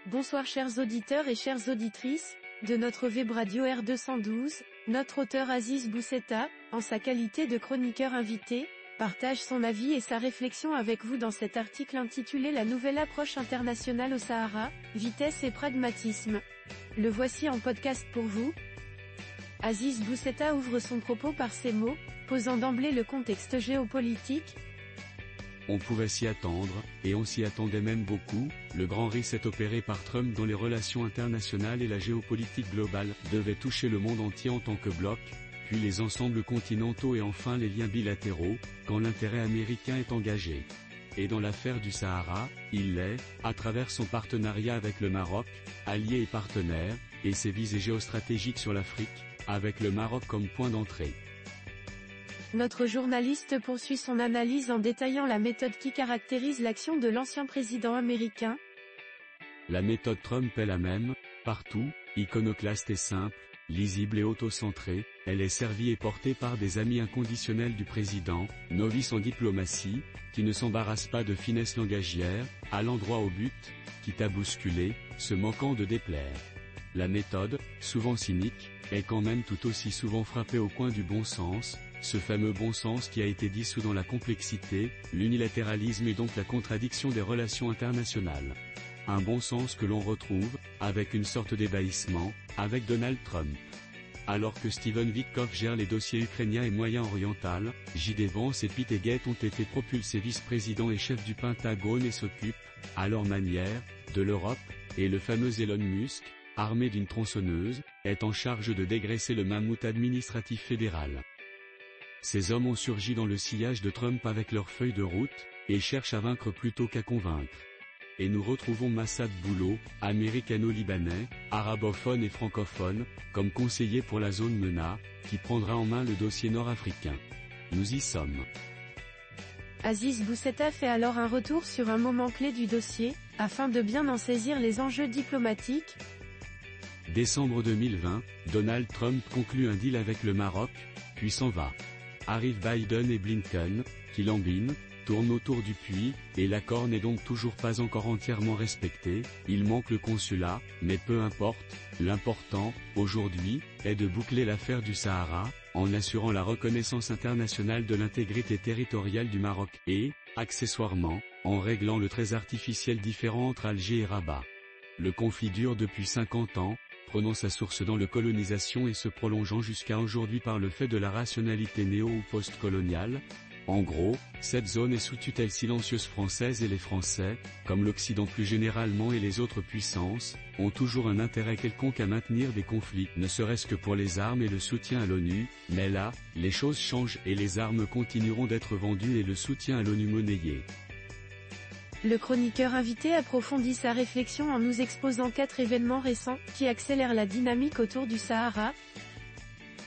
Bonsoir chers auditeurs et chères auditrices, de notre web radio R212, notre auteur Aziz Boussetta, en sa qualité de chroniqueur invité, partage son avis et sa réflexion avec vous dans cet article intitulé La nouvelle approche internationale au Sahara, vitesse et pragmatisme. Le voici en podcast pour vous. Aziz Boussetta ouvre son propos par ces mots, posant d'emblée le contexte géopolitique. On pouvait s'y attendre, et on s'y attendait même beaucoup, le grand reset opéré par Trump dont les relations internationales et la géopolitique globale devaient toucher le monde entier en tant que bloc, puis les ensembles continentaux et enfin les liens bilatéraux, quand l'intérêt américain est engagé. Et dans l'affaire du Sahara, il l'est, à travers son partenariat avec le Maroc, allié et partenaire, et ses visées géostratégiques sur l'Afrique, avec le Maroc comme point d'entrée. Notre journaliste poursuit son analyse en détaillant la méthode qui caractérise l'action de l'ancien président américain. La méthode Trump est la même, partout, iconoclaste et simple, lisible et auto-centrée, elle est servie et portée par des amis inconditionnels du président, novices en diplomatie, qui ne s'embarrassent pas de finesse langagière, allant droit au but, quitte à bousculer, se moquant de déplaire. La méthode, souvent cynique, est quand même tout aussi souvent frappée au coin du bon sens, ce fameux bon sens qui a été dissous dans la complexité, l'unilatéralisme et donc la contradiction des relations internationales. Un bon sens que l'on retrouve, avec une sorte d'ébahissement, avec Donald Trump. Alors que Stephen Witkoff gère les dossiers ukrainiens et moyen-oriental, J.D. Vance et Pete Hegseth ont été propulsés vice-présidents et chefs du Pentagone et s'occupent, à leur manière, de l'Europe, et le fameux Elon Musk, armé d'une tronçonneuse, est en charge de dégraisser le mammouth administratif fédéral. Ces hommes ont surgi dans le sillage de Trump avec leur feuille de route, et cherchent à vaincre plutôt qu'à convaincre. Et nous retrouvons Massad Boulot, américano-libanais, arabophone et francophone, comme conseiller pour la zone MENA, qui prendra en main le dossier nord-africain. Nous y sommes. Aziz Boussetta fait alors un retour sur un moment clé du dossier, afin de bien en saisir les enjeux diplomatiques. Décembre 2020, Donald Trump conclut un deal avec le Maroc, puis s'en va. Arrivent Biden et Blinken, qui lambinent, tournent autour du puits, et l'accord n'est donc toujours pas encore entièrement respecté, il manque le consulat, mais peu importe, l'important, aujourd'hui, est de boucler l'affaire du Sahara, en assurant la reconnaissance internationale de l'intégrité territoriale du Maroc et, accessoirement, en réglant le très artificiel différend entre Alger et Rabat. Le conflit dure depuis 50 ans, prenant sa source dans la colonisation et se prolongeant jusqu'à aujourd'hui par le fait de la rationalité néo- ou post-coloniale. En gros, cette zone est sous tutelle silencieuse française et les Français, comme l'Occident plus généralement et les autres puissances, ont toujours un intérêt quelconque à maintenir des conflits, ne serait-ce que pour les armes et le soutien à l'ONU, mais là, les choses changent et les armes continueront d'être vendues et le soutien à l'ONU monnayé. Le chroniqueur invité approfondit sa réflexion en nous exposant 4 événements récents, qui accélèrent la dynamique autour du Sahara.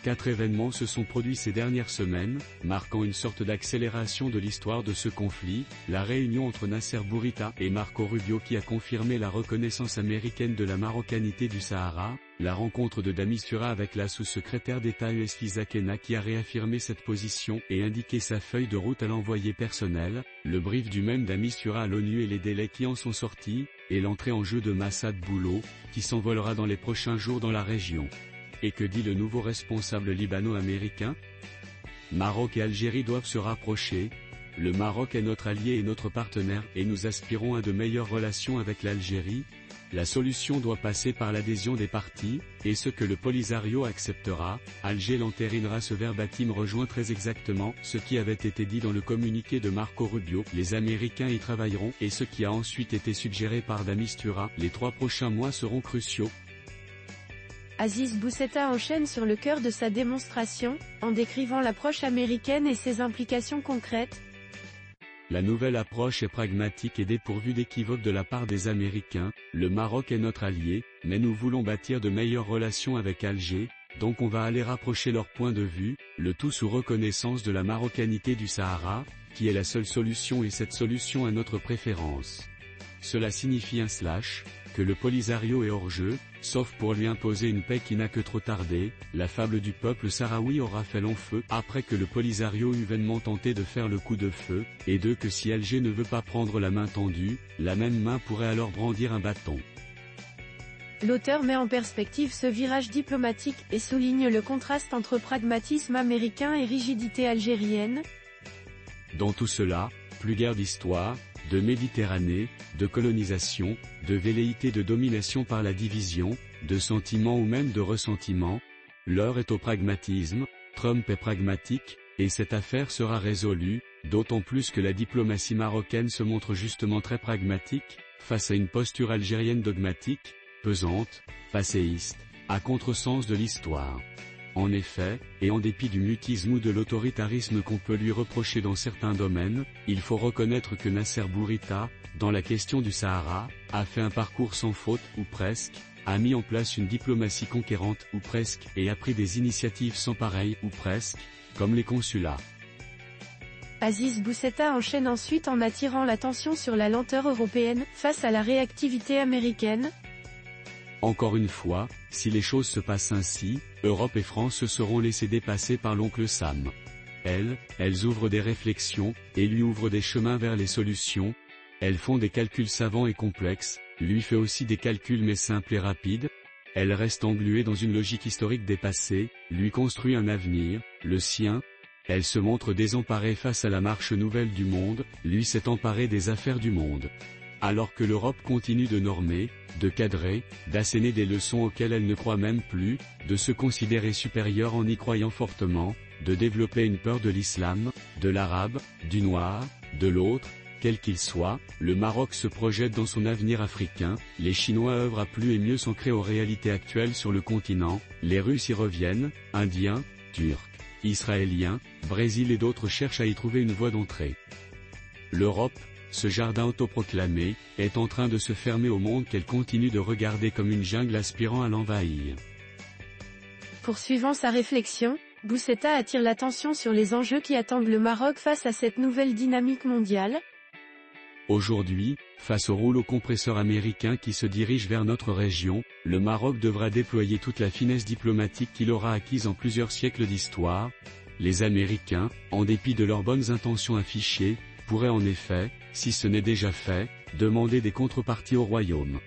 4 événements se sont produits ces dernières semaines, marquant une sorte d'accélération de l'histoire de ce conflit, la réunion entre Nasser Bourita et Marco Rubio qui a confirmé la reconnaissance américaine de la marocanité du Sahara, la rencontre de Damistura avec la sous-secrétaire d'État US Lisa Kenna qui a réaffirmé cette position et indiqué sa feuille de route à l'envoyé personnel, le brief du même Damistura à l'ONU et les délais qui en sont sortis, et l'entrée en jeu de Massad Boulot, qui s'envolera dans les prochains jours dans la région. Et que dit le nouveau responsable libano-américain ? Maroc et Algérie doivent se rapprocher. Le Maroc est notre allié et notre partenaire et nous aspirons à de meilleures relations avec l'Algérie. La solution doit passer par l'adhésion des parties, et ce que le Polisario acceptera, Alger l'entérinera. Ce verbatim rejoint très exactement ce qui avait été dit dans le communiqué de Marco Rubio. Les Américains y travailleront et ce qui a ensuite été suggéré par Damistura. Les 3 prochains mois seront cruciaux. Aziz Boussetta enchaîne sur le cœur de sa démonstration, en décrivant l'approche américaine et ses implications concrètes. La nouvelle approche est pragmatique et dépourvue d'équivoque de la part des Américains. Le Maroc est notre allié, mais nous voulons bâtir de meilleures relations avec Alger, donc on va aller rapprocher leurs points de vue, le tout sous reconnaissance de la marocanité du Sahara, qui est la seule solution et cette solution a notre préférence. Cela signifie que le Polisario est hors jeu, sauf pour lui imposer une paix qui n'a que trop tardé. La fable du peuple sahraoui aura fait long feu après que le Polisario eut vainement tenté de faire le coup de feu, et que si Alger ne veut pas prendre la main tendue, la même main pourrait alors brandir un bâton. l'auteur met en perspective ce virage diplomatique et souligne le contraste entre pragmatisme américain et rigidité algérienne. Dans tout cela, plus guère d'histoire, de Méditerranée, de colonisation, de velléité de domination par la division, de sentiment ou même de ressentiment. L'heure est au pragmatisme, Trump est pragmatique, et cette affaire sera résolue, d'autant plus que la diplomatie marocaine se montre justement très pragmatique, face à une posture algérienne dogmatique, pesante, passéiste, à contresens de l'histoire. En effet, et en dépit du mutisme ou de l'autoritarisme qu'on peut lui reprocher dans certains domaines, il faut reconnaître que Nasser Bourita, dans la question du Sahara, a fait un parcours sans faute, ou presque, a mis en place une diplomatie conquérante, ou presque, et a pris des initiatives sans pareil, ou presque, comme les consulats. Aziz Boussetta enchaîne ensuite en attirant l'attention sur la lenteur européenne, face à la réactivité américaine. Encore une fois, si les choses se passent ainsi, Europe et France se seront laissés dépasser par l'oncle Sam. Elles ouvrent des réflexions, et lui ouvrent des chemins vers les solutions. Elles font des calculs savants et complexes, lui fait aussi des calculs mais simples et rapides. Elle reste engluée dans une logique historique dépassée, lui construit un avenir, le sien. Elle se montre désemparée face à la marche nouvelle du monde, lui s'est emparé des affaires du monde. Alors que l'Europe continue de normer, de cadrer, d'asséner des leçons auxquelles elle ne croit même plus, de se considérer supérieure en y croyant fortement, de développer une peur de l'islam, de l'arabe, du noir, de l'autre, quel qu'il soit, le Maroc se projette dans son avenir africain, les Chinois œuvrent à plus et mieux s'ancrer aux réalités actuelles sur le continent, les Russes y reviennent, Indiens, Turcs, Israéliens, Brésil et d'autres cherchent à y trouver une voie d'entrée. L'Europe, ce jardin autoproclamé, est en train de se fermer au monde qu'elle continue de regarder comme une jungle aspirant à l'envahir. Poursuivant sa réflexion, Boussetta attire l'attention sur les enjeux qui attendent le Maroc face à cette nouvelle dynamique mondiale. Aujourd'hui, face au rouleau compresseur américain qui se dirige vers notre région, le Maroc devra déployer toute la finesse diplomatique qu'il aura acquise en plusieurs siècles d'histoire. Les Américains, en dépit de leurs bonnes intentions affichées, pourraient en effet, si ce n'est déjà fait, demander des contreparties au royaume.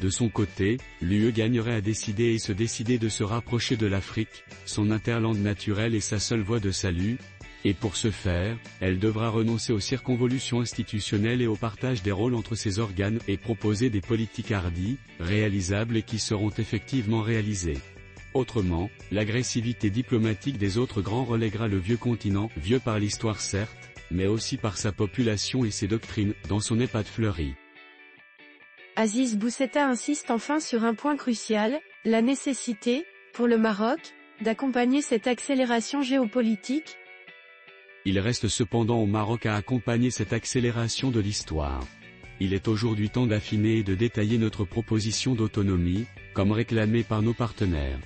De son côté, l'UE gagnerait à décider et se décider de se rapprocher de l'Afrique, son interland naturel et sa seule voie de salut. Et pour ce faire, elle devra renoncer aux circonvolutions institutionnelles et au partage des rôles entre ses organes et proposer des politiques hardies, réalisables et qui seront effectivement réalisées. Autrement, l'agressivité diplomatique des autres grands relèguera le vieux continent, vieux par l'histoire certes, mais aussi par sa population et ses doctrines, dans son EHPAD fleuri. Aziz Boussetta insiste enfin sur un point crucial, la nécessité, pour le Maroc, d'accompagner cette accélération géopolitique. Il reste cependant au Maroc à accompagner cette accélération de l'histoire. Il est aujourd'hui temps d'affiner et de détailler notre proposition d'autonomie, comme réclamée par nos partenaires.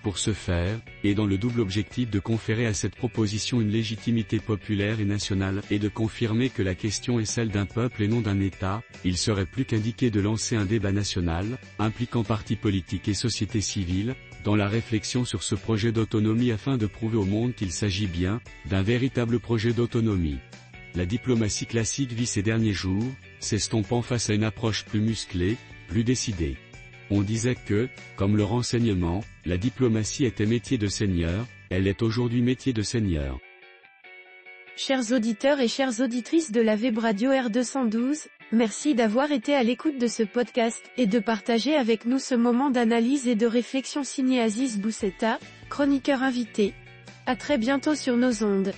Pour ce faire, et dans le double objectif de conférer à cette proposition une légitimité populaire et nationale et de confirmer que la question est celle d'un peuple et non d'un État, il serait plus qu'indiqué de lancer un débat national, impliquant partis politiques et société civile, dans la réflexion sur ce projet d'autonomie afin de prouver au monde qu'il s'agit bien, d'un véritable projet d'autonomie. La diplomatie classique vit ces derniers jours, s'estompant face à une approche plus musclée, plus décidée. On disait que, comme le renseignement, la diplomatie était métier de seigneur, elle est aujourd'hui métier de seigneur. Chers auditeurs et chères auditrices de la Web Radio R212, merci d'avoir été à l'écoute de ce podcast et de partager avec nous ce moment d'analyse et de réflexion signé Aziz Boussetta, chroniqueur invité. À très bientôt sur nos ondes.